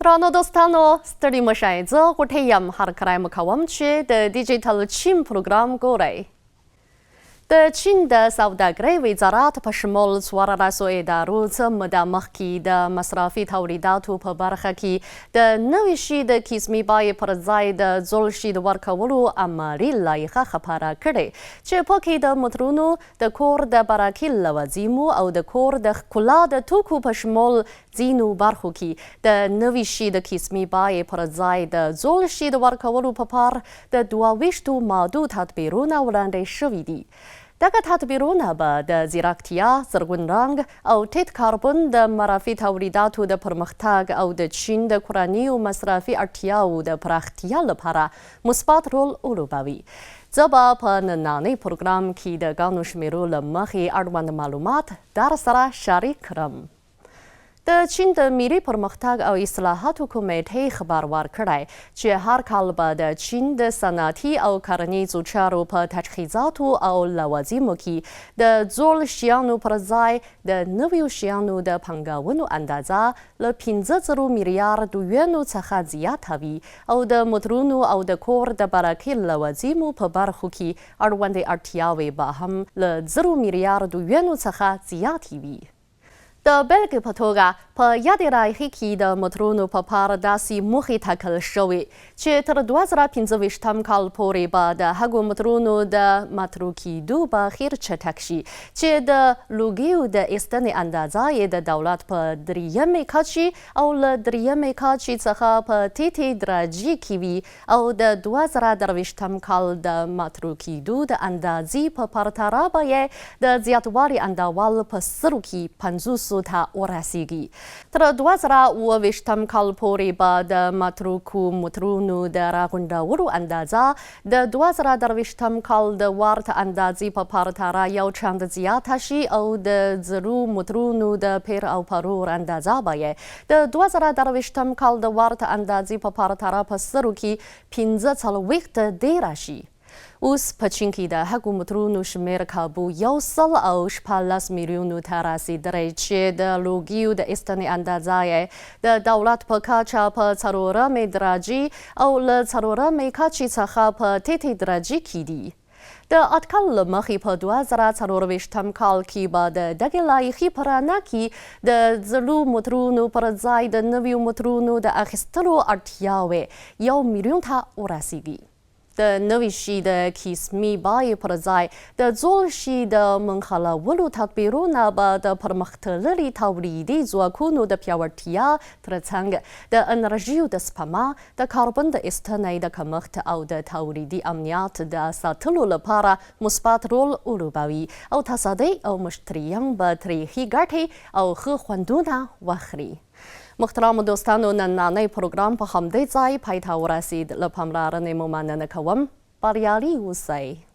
ګرانو دوستانو ستړي مشئ زه غوټۍ یم هر کله مو کوم چې د ډیجیټل چین پروګرام ګورئ د چین د سوداګرۍ وزارت په شمول 1400 ادارو څه موده مخکې د مصرفي تولیداتو په برخه کې د نوي شي د قسمي بیې پر ځای د زوړ شي د ورکولو عملي لايحه خپاره کړې چې پکې د موټرونو د کور د براکي لوازمو او د کور د ښکلا د توکو په شمول ځینو برخو کې د نوي شي د قسمي بیې پر ځای د زوړ شي د ورکولو په پار د 22 مادو تدبیرونه وړاندې شوي دي. دغه تدبیرونه به د زیرکتیا، زرغون رنګ او ټیټ کاربن د مصرفي تولیداتو د پرمختګ او د چین د کورنیو مصرفي اړتیاوو د پراختیا لپاره مثبت رول ولوبوي. زه به په نننۍ پروګرام کې د ګڼو شمیرو له مخې اړوند معلومات در سره شریک کړم. د چین د ملي پرمختګ او اصلاحاتو کمیټې خبر ورکړی چې هر کال به د چین د صنعتي او کرنیزو چارو په تجهیزاتو او لوازمو کې د زوړ شیانو پر ځای د نویو شیانو د پانګونو اندازه له 15 میلیارد یوانو څخه زیاته وي او د موټرونو او د کور د براکي لوازمو په برخو کې اړوندې اړتیاوې به هم له 0 میلیارد یوانو څخه زیاتې وي. د بېلګې په توګه په یادې لایحې کې د موټرونو په پار داسې موخې ټاکل شوې چې تر 2025 کال پورې به د هغو موټرونو د ماترو کېدو بهیر چټک شي چې د لوګیو د ایستنې اندازه یې د دولت په 3مې کچې او له 3مې کچې څخه په ټیټې درجې کې وي او د 2023 کال د ماترو کېدو د اندازې په پرتله به یې د زیاتوالي اندول په سرو کې 50 ته ورسیږي. تر 2028 کال پورې به د متروکو موټرونو د راغونډولو اندازه د 2023 کال د ورته اندازې په پرتله یو چند زیاته شي او د زړو موټرونو د پیر او پلور اندازه به یې د 2023 کال د ورته اندازې په پرتله په سرو کې 45 ډیره شي. اوس په چین کې د هغو موټرونو شمیر کابو 114 میلیونو ته رسیدلی چې د لوګیو د ایستنې اندازه یې د دولت په کچه په 4مې درجې او له 4مې کچې څخه په ټیټې درجې کې دي. د اټکل له مخې په 2024 کال کې به د دغې لایحې په رڼا کې د زړو موټرونو پر ځای د نویو موټرونو د اخیستلو اړتیاوې 1 میلیون ته ورسیږي. د نوي شي د قسمي بیې پر ځای د زوړ شي د منحلولو تدبیرونه به د پرمختللي تولیدي ځواکونو د پیاوړتیا ترڅنګ د انرژیو د سپما، د کاربن د ایستنې د کمښت او د تولیدي امنیت د ساتلو لپاره مثبت رول ولوبوي او تصدۍ او مشتریان به ترې ښې ګټې او ښه خوندونه واخلي. محترمو دوستانو نننۍ پروګرام په همدې ځای پای ته ورسید. له پاملرنې مو مننه کوم. بریالي اوسئ.